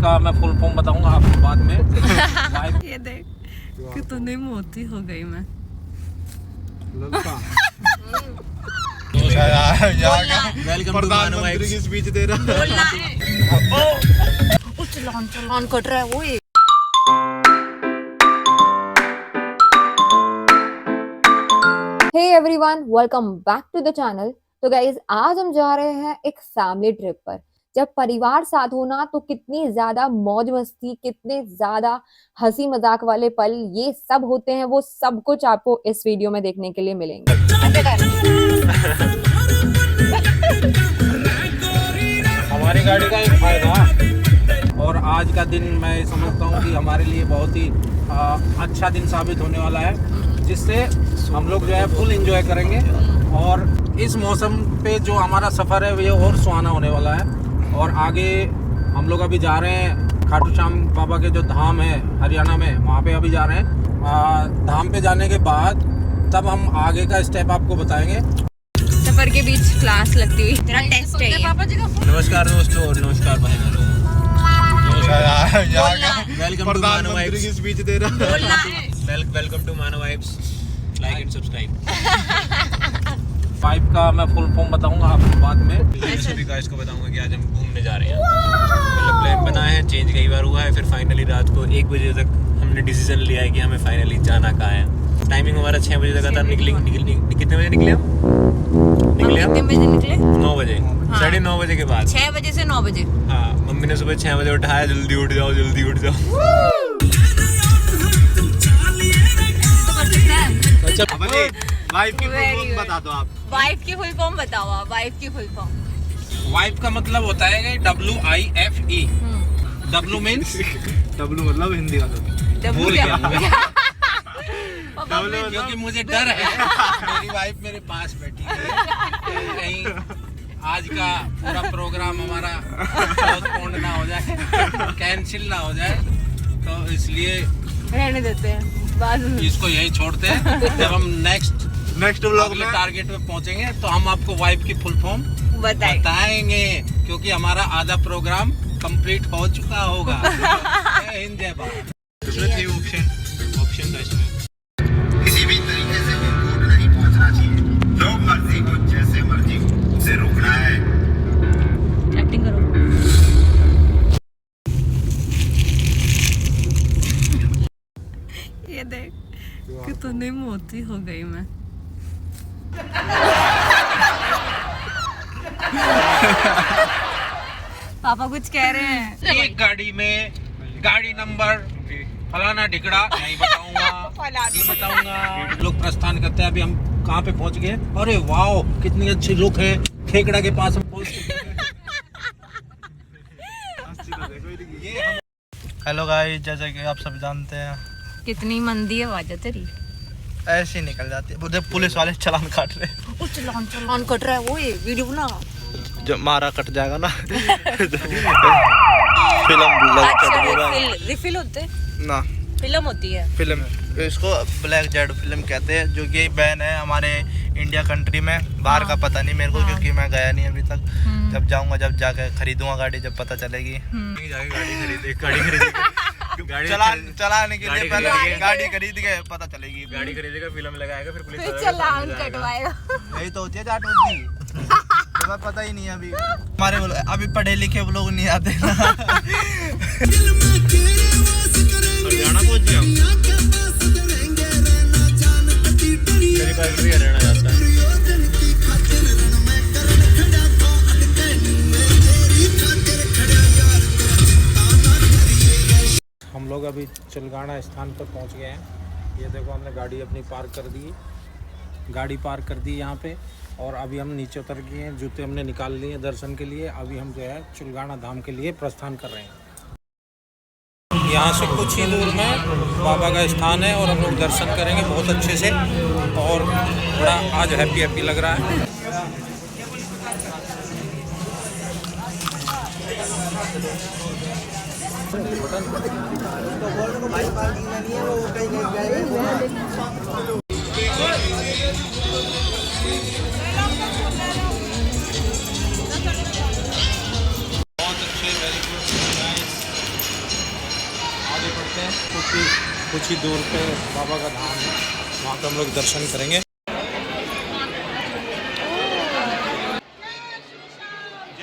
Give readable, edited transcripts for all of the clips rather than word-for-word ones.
का मैं full form बताऊंगा आपको बाद में। वाइफ ये देख कितनी मोटी हो गई मैं। वेलकम टू प्रधानमंत्री की स्पीच दे रहा चलान कट रहा है वो ये। Hey everyone, welcome back to the channel. तो गाइज आज हम जा रहे हैं एक फैमिली ट्रिप पर। जब परिवार साथ होना तो कितनी ज्यादा मौज मस्ती, कितने ज्यादा हंसी मजाक वाले पल ये सब होते हैं, वो सब कुछ आपको इस वीडियो में देखने के लिए मिलेंगे। हमारी गाड़ी का एक फायदा और आज का दिन मैं समझता हूँ कि हमारे लिए बहुत ही अच्छा दिन साबित होने वाला है, जिससे हम लोग जो है फुल एंजॉय करेंगे। और इस मौसम पे जो हमारा सफ़र है वो और सुहाना होने वाला है। और आगे हम लोग अभी जा रहे हैं खाटू श्याम बाबा के जो धाम है हरियाणा में, वहाँ पे अभी जा रहे हैं। धाम पे जाने के बाद तब हम आगे का स्टेप आपको बताएंगे। सफर के बीच क्लास लगती हुई तेरा टेस्ट है ये। पापा जी का नमस्कार दोस्तों, नमस्कार भाई वेलकम टू मानो वाइब्स की स्पीच दे रहा वेलकम टू मानो vibes, like and subscribe. Wife का मैं फुल फॉर्म बताऊंगा आपको बाद में। सभी गाइस को बताऊंगा कि आज हम घूमने जा रहे हैं। मतलब प्लान बनाया है, चेंज कई बार हुआ है, फिर फाइनली रात को 1 बजे तक हमने डिसीजन लिया है कि हमें फाइनली जाना कहाँ है। टाइमिंग हमारा 6 बजे तक था। कितने बजे निकले हम? कितने बजे निकले? 9 बजे, 9:30 बजे के बाद। 6 बजे से 9 बजे। हाँ, मम्मी ने सुबह 6 बजे उठाया, जल्दी उठ जाओ, जल्दी उठ जाओ। वाइफ की फुल फॉर्म बता दो आप। वाइफ की फुल फॉर्म बताओ आप। वाइफ की फुल फॉर्म। वाइफ का मतलब होता है WIFE। W मीन्स डब्लू मतलब हिंदी का भूल गया डब्लू क्योंकि मुझे डर है मेरी वाइफ मेरे पास बैठी है, कहीं आज का पूरा प्रोग्राम हमारा पोस्टपोन ना हो जाए, कैंसिल ना हो जाए, तो इसलिए रहने देते हैं, बाद में इसको यही छोड़ते हैं। जब हम नेक्स्ट व्लॉग में टारगेट पे पहुंचेंगे तो हम आपको वाइफ की फुल फॉर्म बताएंगे, क्योंकि हमारा आधा प्रोग्राम कंप्लीट हो चुका होगा। जय हिंद, जय भारत। इसमें थे ऑप्शन था इसमें। किसी भी तरीके से इनपुट नहीं पहुंचना चाहिए। जो मर्जी को जैसे मर्जी उसे रोकना है। एक्टिंग करो। ये देख कितनी मोटी हो गई मैं। पापा कुछ कह रहे हैं। एक गाड़ी में गाड़ी नंबर फलाना ढिकड़ा नहीं बताऊंगा। लोग प्रस्थान करते हैं। अभी हम कहाँ पे पहुँच गए? अरे वाओ, कितनी अच्छी लुक है। खेकड़ा के पास हम पहुँच चुके हैं। हेलो गाइस, जैसा कि आप सब जानते हैं, कितनी मंदी आवाज है तेरी। ऐसे ही निकल जाती है। उधर पुलिस वाले चालान काट रहे हैं। वो चलान कट रहा है वो ये। वीडियो बना। जब मारा कट जाएगा ना रिफिल होते ना, फिल्म होती है। फिल्म इसको ब्लैक जेड फिल्म कहते हैं, जो कि बैन है हमारे इंडिया कंट्री में। बाहर का पता नहीं मेरे को, क्योंकि मैं गया नहीं अभी तक। जब जाऊंगा, जब जाके खरीदूंगा गाड़ी, जब पता चलेगी। चलाने के लिए पहले गाड़ी खरीद के पता चलेगी। गाड़ी खरीदेगा, फिल्म लगाएगा, फिर पुलिस चलान कटवाएगा। यही तो होती है जाट होती। तुम्हें पता ही नहीं है अभी। हमारे अभी पढ़े लिखे वो लोग नहीं आते ना। हरियाणा पहुंच गया। मेरी बाइक भी हरियाणा जाता है। हम लोग अभी चिलगाना स्थान पर पहुंच गए हैं। ये देखो, हमने गाड़ी अपनी पार्क कर दी। गाड़ी पार्क कर दी यहाँ पे, और अभी हम नीचे उतर गए हैं। जूते हमने निकाल लिए दर्शन के लिए। अभी हम जो है चिलगाना धाम के लिए प्रस्थान कर रहे हैं। यहाँ से कुछ ही दूर में बाबा का स्थान है और हम लोग दर्शन करेंगे बहुत अच्छे से। और बड़ा आज हैप्पी लग रहा है। हैं क्योंकि कुछ ही दूर पे बाबा का धाम है, वहाँ पे हम लोग दर्शन करेंगे।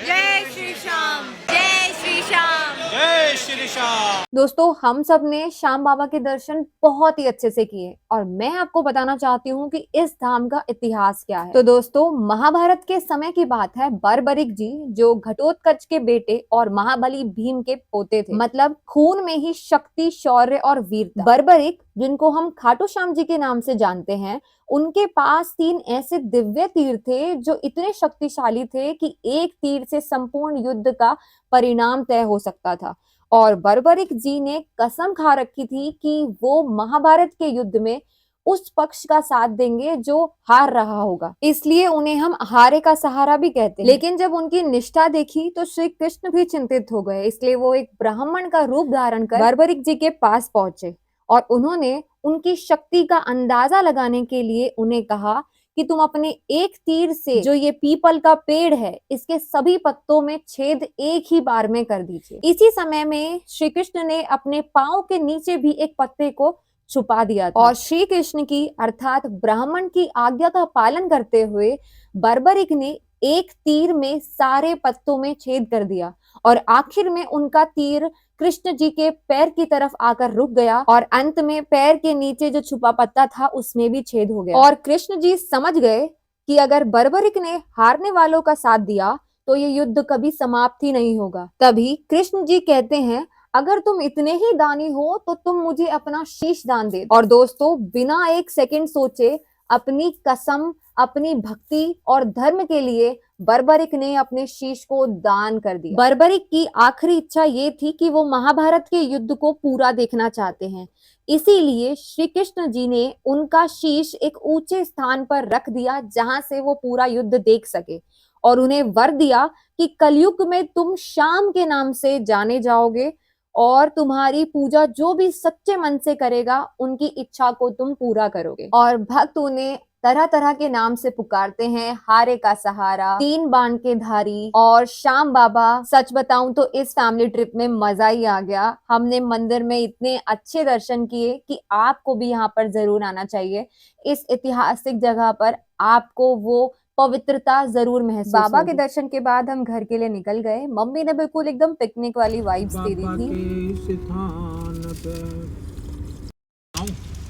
जय श्री श्याम, जय श्री श्याम। जय श्री श्याम। दोस्तों हम सब ने श्याम बाबा के दर्शन बहुत ही अच्छे से किए और मैं आपको बताना चाहती हूँ कि इस धाम का इतिहास क्या है। तो दोस्तों महाभारत के समय की बात है, बर्बरिक जी जो घटोत्कच के बेटे और महाबली भीम के पोते थे, मतलब खून में ही शक्ति, शौर्य और वीरता। बर्बरिक जिनको हम खाटू श्याम जी के नाम से जानते हैं, उनके पास 3 ऐसे दिव्य तीर थे जो इतने शक्तिशाली थे कि एक तीर से संपूर्ण युद्ध का परिणाम तय हो सकता था। और बर्बरिक जी ने कसम खा रखी थी कि वो महाभारत के युद्ध में उस पक्ष का साथ देंगे जो हार रहा होगा, इसलिए उन्हें हम हारे का सहारा भी कहते हैं। लेकिन जब उनकी निष्ठा देखी तो श्री कृष्ण भी चिंतित हो गए, इसलिए वो एक ब्राह्मण का रूप धारण कर बर्बरिक जी के पास पहुंचे और उन्होंने उनकी शक्ति का अंदाजा लगाने के लिए उन्हें कहा कि तुम अपने एक तीर से जो ये पीपल का पेड़ है इसके सभी पत्तों में छेद एक ही बार में कर दीजिए। इसी समय में श्री कृष्ण ने अपने पांव के नीचे भी एक पत्ते को छुपा दिया था और श्री कृष्ण की अर्थात ब्राह्मण की आज्ञा का पालन करते हुए बर्बरिक ने एक तीर में सारे पत्तों में छेद कर दिया और आखिर में उनका तीर कृष्ण जी के पैर की तरफ आकर रुक गया और अंत में पैर के नीचे जो छुपा पत्ता था उसमें भी छेद हो गया। और कृष्ण जी समझ गए कि अगर बर्बरिक ने हारने वालों का साथ दिया तो ये युद्ध कभी समाप्त ही नहीं होगा। तभी कृष्ण जी कहते हैं, अगर तुम इतने ही दानी हो तो तुम मुझे अपना शीश दान दे। और दोस्तों बिना एक सेकंड सोचे अपनी कसम, अपनी भक्ति और धर्म के लिए बर्बरिक ने अपने शीश को दान कर दिया। बर्बरिक की आखिरी इच्छा ये थी कि वो महाभारत के युद्ध को पूरा देखना चाहते हैं, इसीलिए श्री कृष्ण जी ने उनका शीश एक ऊंचे स्थान पर रख दिया जहां से वो पूरा युद्ध देख सके और उन्हें वर दिया कि कलयुग में तुम श्याम के नाम से जाने जाओगे और तुम्हारी पूजा जो भी सच्चे मन से करेगा उनकी इच्छा को तुम पूरा करोगे। और भक्त उन्हें तरह तरह के नाम से पुकारते हैं, हारे का सहारा, 3 बाण के धारी और श्याम बाबा। सच बताऊं तो इस फैमिली ट्रिप में मजा ही आ गया। हमने मंदिर में इतने अच्छे दर्शन किए कि आपको भी यहाँ पर जरूर आना चाहिए। इस ऐतिहासिक जगह पर आपको वो पवित्रता जरूर महसूस बाबा के दर्शन के बाद हम घर के लिए निकल गए। मम्मी ने बिल्कुल एकदम पिकनिक वाली वाइब्स दे दी थी।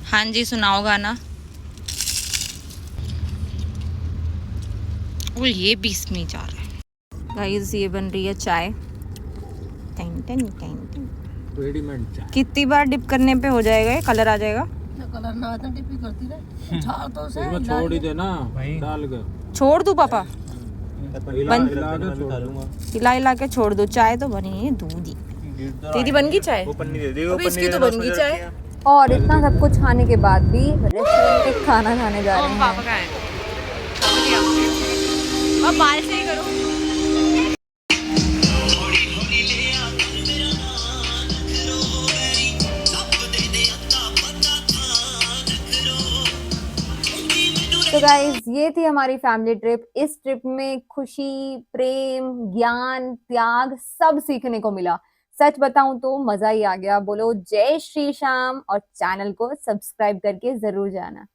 हाँ जी सुनाओ गाना। और ये भी इसमें जा रहा है। गाइस ये बन रही है चाय। टन टन टन टन। रेडीमेड चाय। कितनी बार डिप करने पे हो जाएगा ये, कलर आ जाएगा? कलर ना आता टिप्पी करती रहे झाड़ तो से इसमें छोड़ ही देना डाल के। छोड़ दूं पापा? हिला हिला के छोड़ दो। चाय तो बनी है दूधी। दीदी बन गई चाय? अभी इसकी तो बन गई चाय। और इतना सब कुछ खाने के बाद भी रेस्टोरेंट में खाना खाने जा रहे हैं। पापा का है अब बाल से ही करो। तो गाइज ये थी हमारी फैमिली ट्रिप। इस ट्रिप में खुशी, प्रेम, ज्ञान, त्याग सब सीखने को मिला। सच बताऊं तो मजा ही आ गया। बोलो जय श्री श्याम और चैनल को सब्सक्राइब करके जरूर जाना।